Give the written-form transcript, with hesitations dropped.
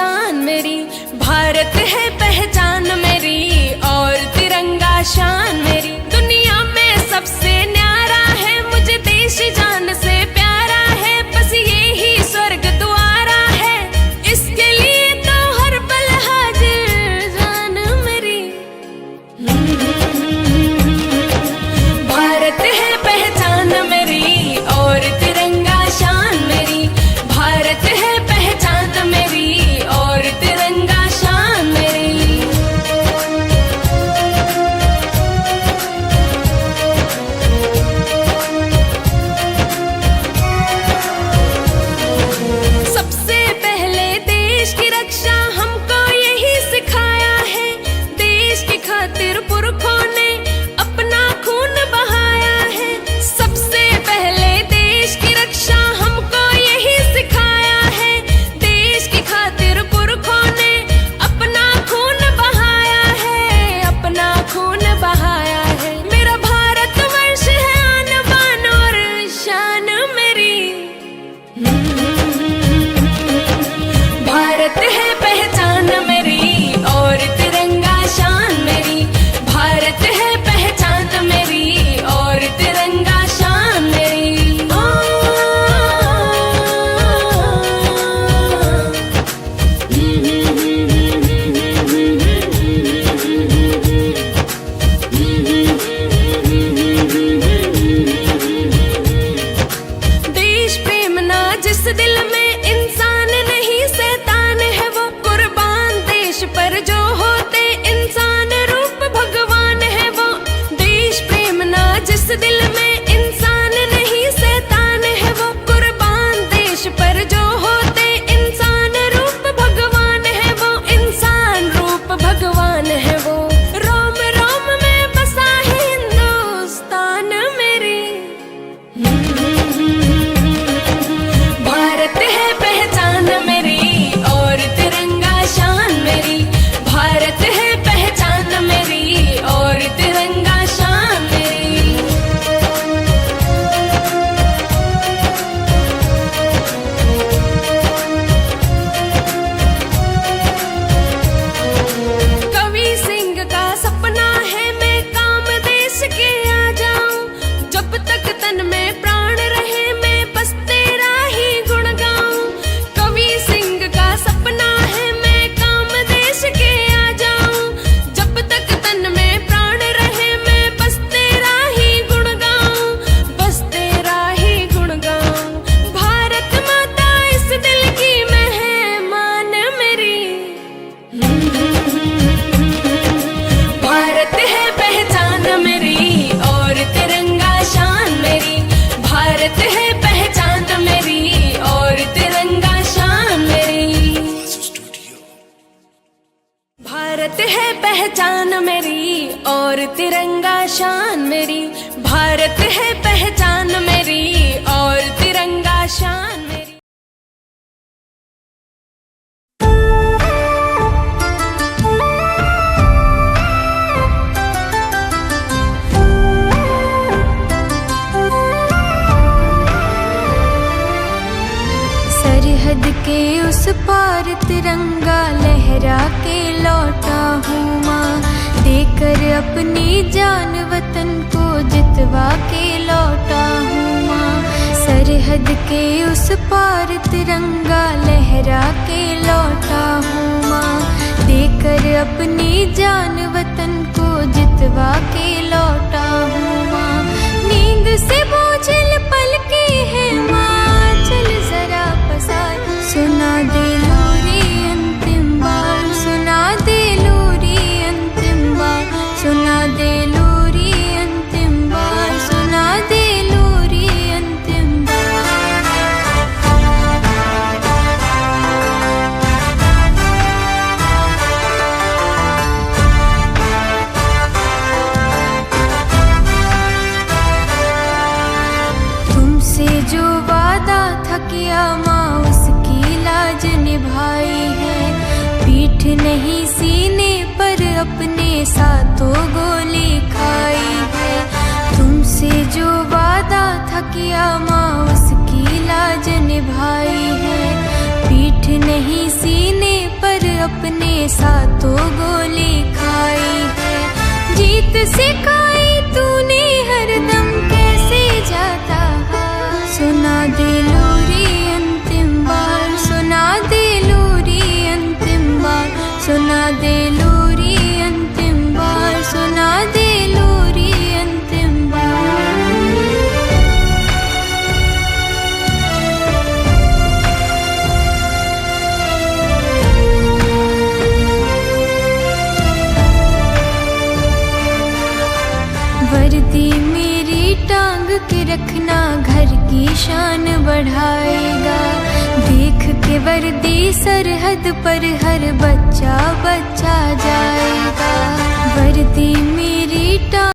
शान मेरी, भारत है पहचान मेरी और तिरंगा शान मेरी। दुनिया में सबसे न्यारा है, मुझे देश जान से प्यारा है, बस ये ही स्वर्ग द्वारा है, इसके लिए तो हर पल हाजिर जान मेरी। भारत है पहचान मेरी और तिरंगा शान मेरी, भारत है पहचान मेरी और तिरंगा शान मेरी। सबसे पहले देश की रक्षा हमको यही सिखाया है, देश की खातिर पुरखों ने अपना खून बहाया है। सबसे पहले देश की रक्षा हमको यही सिखाया है, देश की खातिर पुरखों ने अपना खून बहाया है, अपना खून बहाया है। मेरा भारत वर्ष है आन बान और शान मेरी। भारत है पहचान मेरी और तिरंगा शान मेरी, भारत है पहचान मेरी और तिरंगा शान मेरी। देश प्रेम ना जिस दिल में, इंसान नहीं शैतान है वो, कुर्बान देश पर जो होते इंसान रूप भगवान है वो। देश प्रेम ना जिस दिल में, इंसान नहीं शैतान है वो, कुर्बान देश पर जो होते इंसान रूप भगवान है वो, इंसान रूप भगवान है वो। रोम रोम में बसा है हिंदुस्तान मेरी। भारत है पहचान मेरी और तिरंगा शान मेरी, भारत है पहचान मेरी और तिरंगा शान मेरी। कवि सिंह का सपना है मैं काम देश के आ जाऊं, जब तक तन में प्राण रहे मैं बस तेरा ही गुण गाऊं। कवि सिंह का सपना है मैं काम देश के आ जाऊं, जब तक तन में प्राण रहे मैं बस तेरा ही गुण गाऊं, बस तेरा ही गुण गाऊं। भारत माता इस दिल की मेहमान मेरी। भारत है पहचान मेरी और तिरंगा शान मेरी, भारत है पहचान मेरी और तिरंगा शान मेरी। भारत है पहचान मेरी और तिरंगा शान मेरी, भारत है पहचान मेरी और तिरंगा शान मेरी। सरहद के उस पार तिरंगा लहरा के लौटा हूँ माँ, देकर अपनी जान वतन को जितवा के लौटा हूँ माँ। सरहद के उस पार तिरंगा लहरा के लौटा हूँ माँ, देकर अपनी जान वतन को जितवा के लौटा हूँ माँ। नींद से बोझल पलके है माँ, चल जरा पसार, सुना दे लोरी अंतिम बार, सुना दे लोरी अंतिम बार, सुना दे लोरी अंतिम बार, सुना दे लोरी अंतिम बार। तुमसे जो वादा था किया माँ, उसकी लाज निभाई है, पीठ नहीं सीने पर अपने साथों गोली खाई है। तुमसे जो वादा था किया माँ, उसकी लाज निभाई है, पीठ नहीं सीने पर सातों गोली खाई है। जीत सिखाई तूने हरदम कैसे जाता है। सुना दे लोरी अंतिम बार, सुना दे लोरी अंतिम बार, सुना दे लोरी अंतिम बार, सुना दे लोरी अंतिम बार। वर्दी मेरी टांग के रखना घर की शान बढ़ाएगा। देख के वर्दी सरहद पर हर बच्चा